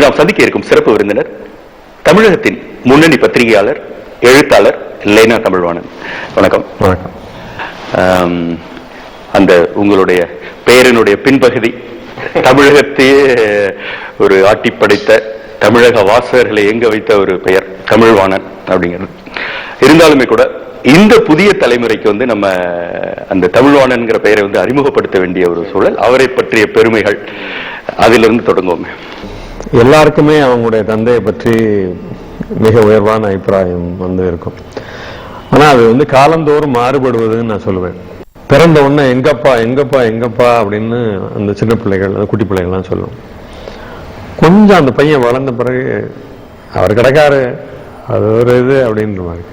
நாம் சந்திக்க இருக்கும் சிறப்பு விருந்தினர் தமிழகத்தின் முன்னணி பத்திரிகையாளர், எழுத்தாளர் லைனா தமிழ்வாணன். வணக்கம். வணக்கம். அந்த உங்களுடைய பெயரினுடைய பின்பகுதி தமிழகத்தையே ஒரு ஆட்டி படைத்த, தமிழக வாசகர்களை எங்க வைத்த ஒரு பெயர் தமிழ்வாணன் அப்படிங்கிறது. இருந்தாலுமே கூட இந்த புதிய தலைமுறைக்கு வந்து நம்ம அந்த தமிழ்வாணன்கிற பெயரை வந்து அறிமுகப்படுத்த வேண்டிய ஒரு சூழல், அவரை பற்றிய பெருமைகள், அதிலிருந்து தொடங்குவோம். எல்லாருக்குமே அவங்களுடைய தந்தையை பற்றி மிக உயர்வான அபிப்பிராயம் வந்து இருக்கும். ஆனா அது வந்து காலந்தோறும் மாறுபடுவதுன்னு நான் சொல்லுவேன். பிறந்த உடனே எங்கப்பா எங்கப்பா எங்கப்பா அப்படின்னு அந்த சின்ன பிள்ளைகள், அந்த குட்டி பிள்ளைகள்லாம் சொல்லுவோம். கொஞ்சம் அந்த பையன் வளர்ந்த பிறகு அவர் கிடக்காரு, அது ஒரு இது அப்படின்ற மாதிரி.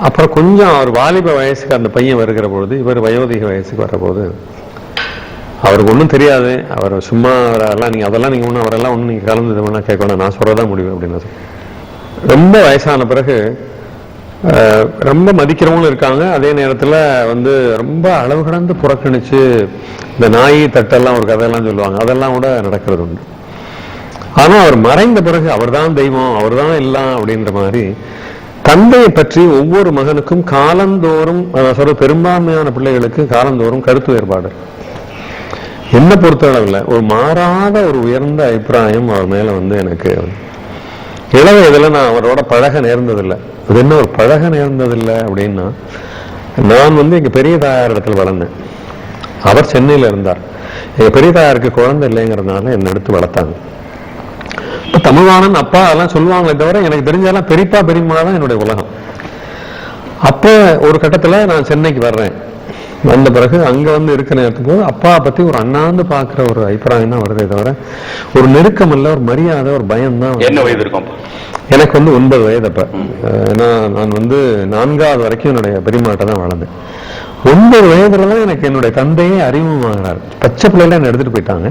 அப்புறம் கொஞ்சம் அவர் வாலிப வயசுக்கு அந்த பையன் வருகிற பொழுது, இவர் வயோதிக வயசுக்கு வர்ற போது அவருக்கு ஒன்றும் தெரியாது. அவர் சும்மா அதெல்லாம் நீங்கள் ஒன்றும் அவரெல்லாம் ஒன்றும் நீங்கள் கலந்து வேணா கேட்கணும், நான் சொல்றதான் முடியும் அப்படின்னு. ரொம்ப வயசான பிறகு ரொம்ப மதிக்கிறவங்களும் இருக்காங்க. அதே நேரத்தில் வந்து ரொம்ப அளவு கடந்து புறக்கணிச்சு இந்த நாய் தட்டெல்லாம் ஒரு கதையெல்லாம் சொல்லுவாங்க, அதெல்லாம் கூட நடக்கிறது உண்டு. ஆனால் அவர் மறைந்த பிறகு அவர் தான் தெய்வம், அவர் தான் எல்லாம் அப்படின்ற மாதிரி தந்தையை பற்றி ஒவ்வொரு மகனுக்கும் காலந்தோறும், சொல்ற பெரும்பான்மையான பிள்ளைகளுக்கு காலந்தோறும் கருத்து வேறுபாடு. என்ன பொறுத்தளவில் ஒரு மாறாத ஒரு உயர்ந்த அபிப்பிராயம் அவர் மேல வந்து எனக்கு இள வயதுல நான் அவரோட பழக நேர்ந்ததில்லை. அது என்ன ஒரு பழக நேர்ந்ததில்லை அப்படின்னா, நான் வந்து எங்க பெரிய தாயார் இடத்துல வளர்ந்தேன். அவர் சென்னையில இருந்தார். எங்க பெரிய தாயாருக்கு குழந்தை இல்லைங்கிறதுனால என்னை எடுத்து வளர்த்தாங்க. இப்ப தமிழ்வாணன் அப்பா அதெல்லாம் சொல்லுவாங்களே தவிர எனக்கு தெரிஞ்சாலும் பெரியப்பா பெரியம்மா தான் என்னுடைய உலகம். அப்ப ஒரு கட்டத்துல நான் சென்னைக்கு வர்றேன். வந்த பிறகு அங்க வந்து இருக்கிற நேரத்துக்கு போது அப்பா பத்தி ஒரு அண்ணாந்து பாக்குற ஒரு அபிப்பிராயம் தான் வருதே தவிர ஒரு நெருக்கம் இல்ல, ஒரு மரியாதை, ஒரு பயம் தான். என்ன வயது இருக்கும்? எனக்கு வந்து 9 வயது. அப்ப நான் வந்து 4வது வரைக்கும் என்னுடைய பெரியமாட்ட தான் வளர்ந்தேன். 9 வயதுலதான் எனக்கு என்னுடைய தந்தையே அறிமுகமாகிறார். பச்சை பிள்ளைல என்ன எடுத்துட்டு போயிட்டாங்க.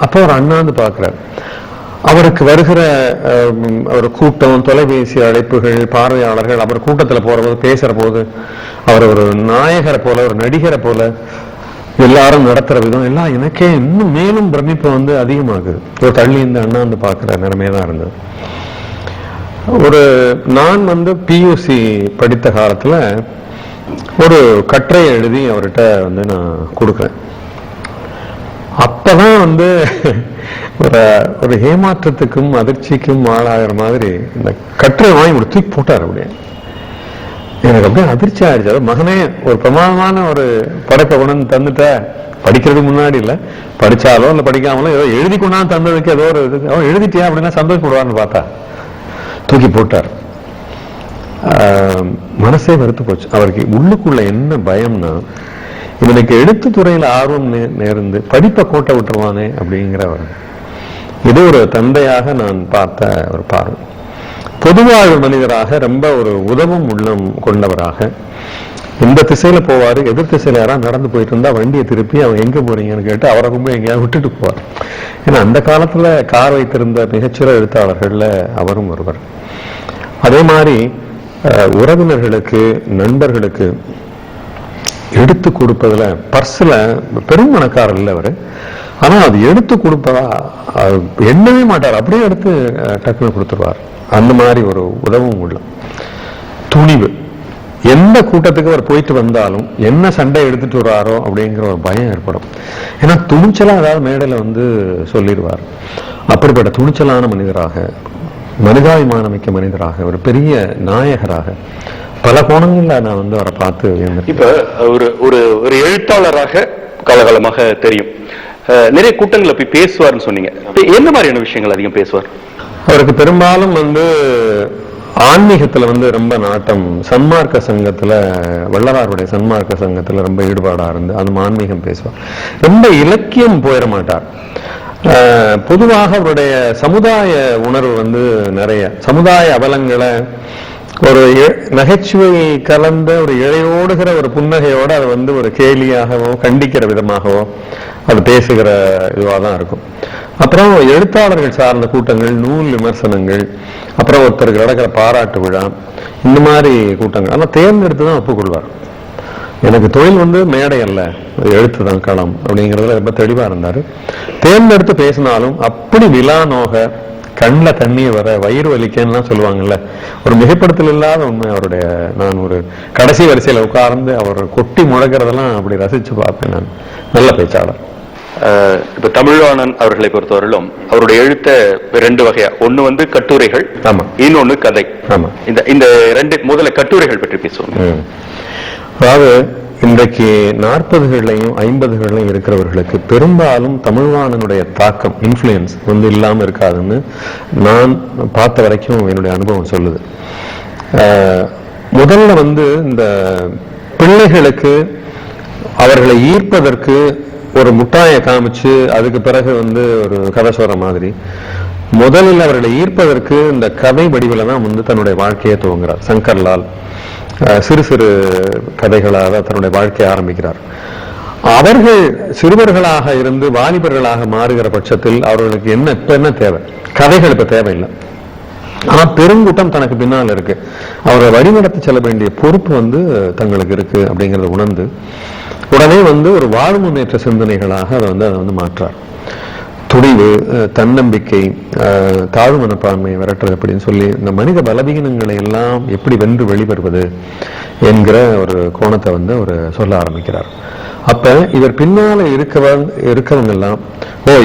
அப்போ ஒரு அண்ணாந்து பாக்குறாரு. அவருக்கு வருகிற ஒரு கூட்டம், தொலைபேசி அழைப்புகள், பார்வையாளர்கள், அவர் கூட்டத்தில் போற போது பேசுற போது அவர் ஒரு நாயகரை போல, ஒரு நடிகரை போல எல்லாரும் நடத்துற விதம் எல்லாம் எனக்கே இன்னும் மேலும் பிரமிப்பு வந்து அதிகமாகுது. ஒரு தள்ளி இந்த அண்ணாந்து பாக்குற நிலைமையே தான் இருந்தது. நான் வந்து பியூசி படித்த காலத்துல ஒரு கட்டுரை எழுதி அவர்கிட்ட வந்து நான் கொடுக்குறேன். அப்பதான் வந்து ஒரு ஏமாற்றத்துக்கும் அதிர்ச்சிக்கும் ஆளாகிற மாதிரி இந்த கட்டுரை வாங்கி ஒரு தூக்கி போட்டார். அப்படியே எனக்கு அப்படியே அதிர்ச்சி ஆயிடுச்சு. அது மகனே ஒரு பிரமாதமான ஒரு படத்தை கொண்டாந்து தந்துட்ட, படிக்கிறதுக்கு முன்னாடி இல்லை, படிச்சாலோ இல்லை படிக்காமலோ ஏதோ எழுதி கொண்டாந்து தந்ததுக்கு ஏதோ ஒரு இது, அவன் எழுதிட்டியா அப்படின்னா சந்தோஷப்படுவார்னு பார்த்தா தூக்கி போட்டார். மனசே வெறுத்து போச்சு. அவருக்கு உள்ளுக்குள்ள என்ன பயம்னா, இவனுக்கு எழுத்து துறையில ஆர்வம் நேர்ந்து படிப்பை கோட்டை விட்டுருவானே அப்படிங்கிறவர். இது ஒரு தந்தையாக நான் பார்த்த ஒரு பார்வை. பொதுவாழ் மனிதராக, ரொம்ப ஒரு உதவும் உள்ளம் கொண்டவராக, இந்த திசையில போவாரு, எதிர் திசையில யாராவது நடந்து போயிட்டு இருந்தா வண்டியை திருப்பி அவன் எங்க போறீங்கன்னு கேட்டு அவரை ரொம்ப எங்கேயாவது விட்டுட்டு போவார். ஏன்னா அந்த காலத்துல கார் வைத்திருந்த மிகச்சிற எழுத்தாளர்கள்ல அவரும் ஒருவர். அதே மாதிரி உறவினர்களுக்கு, நண்பர்களுக்கு எடுத்து கொடுப்பதுல பர்ஸ்ல பெரும் மனக்காரர் இல்லை அவரு. ஆனா அது எடுத்து கொடுப்பதா எண்ணவே மாட்டார், அப்படியே எடுத்து டக்குன்னு கொடுத்துருவார். அந்த மாதிரி ஒரு உதவும் உள்ள துணிவு. எந்த கூட்டத்துக்கு அவர் போயிட்டு வந்தாலும் என்ன சண்டை எடுத்துட்டு வர்றாரோ அப்படிங்கிற ஒரு பயம் ஏற்படும். ஏன்னா துணிச்சலா ஏதாவது மேடையில வந்து சொல்லிடுவார். அப்படிப்பட்ட துணிச்சலான மனிதராக, மனிதாபிமானமிக்க மனிதராக, ஒரு பெரிய நாயகராக பல கோணங்கள்ல நான் வந்து அவரை பார்த்து. இப்ப ஒரு எழுத்தாளராக காலகாலமாக தெரியும், நிறைய கூட்டங்களை போய் பேசுவார்னு சொன்னீங்க. என்ன மாதிரியான விஷயங்கள் அதிகம் பேசுவார்? அவருக்கு பெரும்பாலும் வந்து ஆன்மீகத்துல வந்து ரொம்ப நாட்டம். சன்மார்க்க சங்கத்துல, வள்ளலாருடைய சன்மார்க்க சங்கத்துல ரொம்ப ஈடுபாடா இருந்து அந்த ஆன்மீகம் பேசுவார். ரொம்ப இலக்கியம் போயிட மாட்டார். பொதுவாக அவருடைய சமுதாய உணர்வு வந்து நிறைய சமுதாய அவலங்களை ஒரு நகைச்சுவை கலந்த ஒரு இழையோடுகிற ஒரு புன்னகையோட அதை வந்து ஒரு கேலியாகவோ கண்டிக்கிற விதமாகவோ அது பேசுகிற இதுவாக தான் இருக்கும். அப்புறம் எழுத்தாளர்கள் சார்ந்த கூட்டங்கள், நூல் விமர்சனங்கள், அப்புறம் ஒருத்தருக்கு நடக்கிற பாராட்டு விழா, இந்த மாதிரி கூட்டங்கள் ஆனால் தேர்ந்தெடுத்து தான் ஒப்புக்கொள்வார். எனக்கு தொழில் வந்து மேடை அல்ல, எழுத்துதான் களம் அப்படிங்கிறதுல ரொம்ப தெளிவா இருந்தாரு. தேர்ந்தெடுத்து பேசினாலும் அப்படி விழா நோக, கண்ணில் தண்ணீர் வர, வயிறு வலிக்கன்னு சொல்லுவாங்கல்ல, ஒரு மிகைப்படுத்தல் இல்லாத உண்மை அவருடைய. நான் ஒரு கடைசி வரிசையில உட்கார்ந்து அவர் கொட்டி முழக்கிறதெல்லாம் அப்படி ரசிச்சு பார்ப்பேன். நான் நல்ல பேச்சாளர். இப்ப தமிழ்வாணன் அவர்களை பொறுத்தவரையிலும் அவருடைய எழுத்த ரெண்டு வகையா, ஒண்ணு வந்து கட்டுரைகள், ஆமா, இன்னொன்னு கதை. ஆமா, இந்த ரெண்டு, முதல்ல கட்டுரைகள் பற்றி பேசுவோம். அதாவது இன்றைக்கு 40களையும் 50களையும் இருக்கிறவர்களுக்கு பெரும்பாலும் தமிழ்வாணனுடைய தாக்கம், இன்ஃப்ளூயன்ஸ் வந்து இல்லாம இருக்காதுன்னு நான் பார்த்த வரைக்கும் என்னுடைய அனுபவம் சொல்லுது. முதல்ல வந்து இந்த பிள்ளைகளுக்கு அவர்களை ஈர்ப்பதற்கு ஒரு முட்டாயை காமிச்சு அதுக்கு பிறகு வந்து ஒரு கதை சொல்ற மாதிரி, முதலில் அவர்களை ஈர்ப்பதற்கு இந்த கதை வடிவில தான் வந்து தன்னுடைய வாழ்க்கையை துவங்குறார். சங்கர்லால் சிறு சிறு கதைகளாக தன்னுடைய வாழ்க்கையை ஆரம்பிக்கிறார். அவர்கள் சிறுவர்களாக இருந்து வாலிபர்களாக மாறுகிற பட்சத்தில் அவர்களுக்கு என்ன தேவை? கதைகள் இப்ப தேவையில்லை. ஆனா பெருங்கூட்டம் தனக்கு பின்னால் இருக்கு, அவரை வழிநடத்தி செல்ல வேண்டிய பொறுப்பு வந்து தங்களுக்கு இருக்கு அப்படிங்கறத உணர்ந்து உடனே வந்து ஒரு வாழ் முன்னேற்ற சிந்தனைகளாக அதை வந்து மாற்றார். துணிவு, தன்னம்பிக்கை, தாழ்வு மனப்பான்மை விரட்டுறது அப்படின்னு சொல்லி இந்த மனித பலவீனங்களை எல்லாம் எப்படி வென்று வெளிவருவது என்கிற ஒரு கோணத்தை வந்து அவர் சொல்ல ஆரம்பிக்கிறார். அப்ப இவர் பின்னால இருக்கவங்க எல்லாம்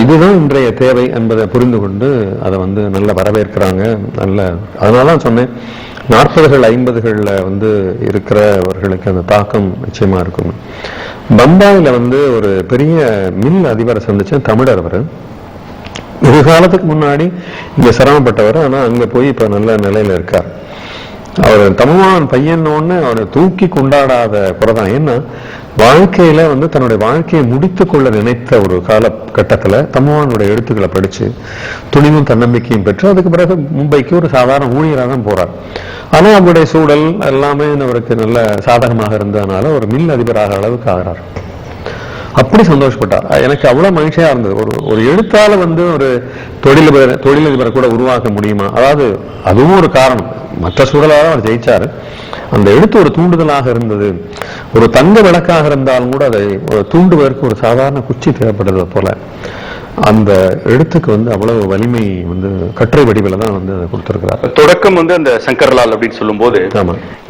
இதுதான் இன்றைய தேவை என்பதை புரிந்து கொண்டு அதை வந்து நல்ல வரவேற்கிறாங்க. அதனாலதான் சொன்னேன், 40கள் 50கள்ல வந்து இருக்கிறவர்களுக்கு அந்த தாக்கம் நிச்சயமா இருக்கும். பம்பாயில வந்து ஒரு பெரிய மில் அதிபரை சந்திச்ச தமிழர். அவர் வெகு காலத்துக்கு முன்னாடி இங்க சிரமப்பட்டவர், ஆனா அங்க போய் இப்ப நல்ல நிலையில இருக்கார். அவர் தமிழ்வாணன் பையன்னு அவரை தூக்கி கொண்டாடாத குறைதான். ஏன்னா வாழ்க்கையில வந்து தன்னுடைய வாழ்க்கையை முடித்துக் கொள்ள நினைத்த ஒரு காலகட்டத்துல தமிழ்வாணனுடைய எழுத்துக்களை படிச்சு துணிவும் தன்னம்பிக்கையும் பெற்று அதுக்கு பிறகு மும்பைக்கு ஒரு சாதாரண ஊழியராக தான் போறார். ஆனா அவருடைய சூழல் எல்லாமே அவருக்கு நல்ல சாதகமாக இருந்ததுனால ஒரு மில் அதிபராக அளவுக்கு ஆகிறார். அப்படி சந்தோஷப்பட்டார். எனக்கு அவ்வளவு மகிழ்ச்சியா இருந்தது. ஒரு எழுத்தால வந்து ஒரு தொழிலதிபரை கூட உருவாக்க முடியுமா? அதாவது அதுவும் ஒரு காரணம், மற்ற சூழலாக அவர் ஜெயிச்சாரு. அந்த எழுத்து ஒரு தூண்டுதலாக இருந்தது. ஒரு தங்க விளக்காக இருந்தாலும் கூட அதை தூண்டுவதற்கு ஒரு சாதாரண குச்சி தேவைப்படுறது போல அந்த எழுத்துக்கு வந்து அவ்வளவு வலிமை வந்து கட்டுரை வடிவில தான் வந்து கொடுத்திருக்கிறார். தொடக்கம் வந்து அந்த சங்கர்லால் அப்படின்னு சொல்லும் போது,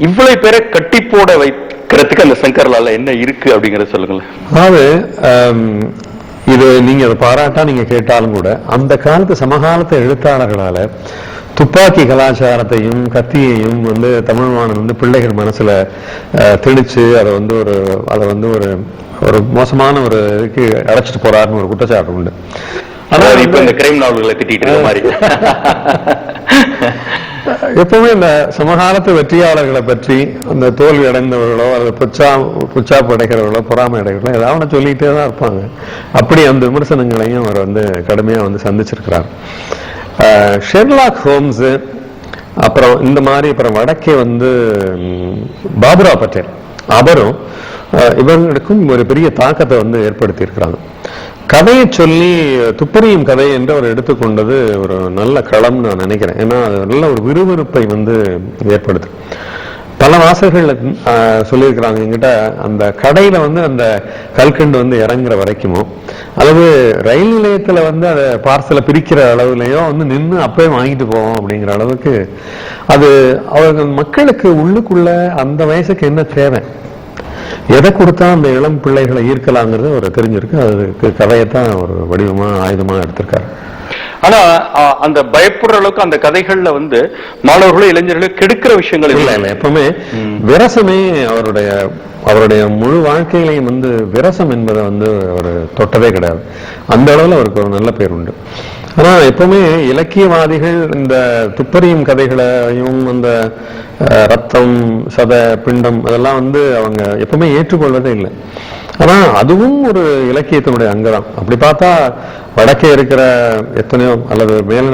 இவ்வளவு பேரை கட்டி போட வைக்கிறதுக்கு அந்த சங்கர்லால் என்ன இருக்கு அப்படிங்கறத சொல்லுங்களேன். அதாவது இது நீங்க அதை பாராட்டா நீங்க கேட்டாலும் கூட அந்த காலத்து சமகாலத்து எழுத்தாளர்களால துப்பாக்கி கலாச்சாரத்தையும் கத்தியையும் வந்து தமிழ்வாணன் வந்து பிள்ளைகள் மனசுல திணிச்சு அதை வந்து ஒரு மோசமான ஒரு இதுக்கு அழைச்சிட்டு போறாருன்னு ஒரு குற்றச்சாட்டு உண்டு. அதாவது இப்ப இந்த கிரைம் நாவல்களை திட்டிட்டு மாதிரி எப்பவுமே இந்த சமகாலத்து வெற்றியாளர்களை பற்றி அந்த தோல்வி அடைந்தவர்களோ அல்லது புச்சாப்பு அடைகிறவர்களோ பொறாமை அடைகிறவர்களோ ஏதாவது சொல்லிட்டே தான் இருப்பாங்க. அப்படி அந்த விமர்சனங்களையும் அவர் வந்து கடுமையா வந்து சந்திச்சிருக்கிறார். ஷெர்லாக் ஹோம்ஸ், அப்புறம் இந்த மாதிரி, அப்புறம் வடக்கே வந்து பாபுராவ் பட்டேல், அவரும் இவர்களுக்கும் ஒரு பெரிய தாக்கத்தை வந்து ஏற்படுத்தி இருக்கிறாங்க. கதையை சொல்லி துப்பறியும் கதை என்று அவர் எடுத்துக்கொண்டது ஒரு நல்ல களம்னு நான் நினைக்கிறேன். ஏன்னா அது நல்ல ஒரு விறுவிறுப்பை வந்து ஏற்படுத்து. பல வாசகர்கள் சொல்லியிருக்கிறாங்க என்கிட்ட, அந்த கடையில வந்து அந்த கல்கண்டு வந்து இறங்குற வரைக்குமோ அல்லது ரயில் நிலையத்துல வந்து அதை பார்சலை பிரிக்கிற அளவுலயோ வந்து நின்று அப்பவே வாங்கிட்டு போவோம் அப்படிங்கிற அளவுக்கு அது அவர்கள் மக்களுக்கு உள்ளுக்குள்ள அந்த வயசுக்கு என்ன தேவை, எதை கொடுத்தா அந்த இளம் பிள்ளைகளை ஈர்க்கலாங்கிறது ஒரு தெரிஞ்சிருக்கு. அதுக்கு கதையத்தான் ஒரு வடிவமா ஆயுதமா எடுத்திருக்காரு. ஆனா அந்த பயப்படுற அளவுக்கு அந்த கதைகள்ல வந்து மாணவர்களும் இளைஞர்களும் கெடுக்கிற விஷயங்கள் இல்லை. எப்பவுமே விரசமே அவருடைய முழு வாழ்க்கையிலையும் வந்து விரசம் என்பதை வந்து அவர் தொட்டதே கிடையாது. அந்த அளவுல அவருக்கு ஒரு நல்ல பேர் உண்டு. ஆனா எப்பவுமே இலக்கியவாதிகள் இந்த துப்பறியும் கதைகளையும் அந்த ரத்தம், சத, பிண்டம் அதெல்லாம் வந்து அவங்க எப்பவுமே ஏற்றுக்கொள்வதே இல்லை. ஆனா அதுவும் ஒரு இலக்கியத்தினுடைய அங்கதான். அப்படி பார்த்தா வடக்கே இருக்கிற எத்தனையோ அல்லது மேல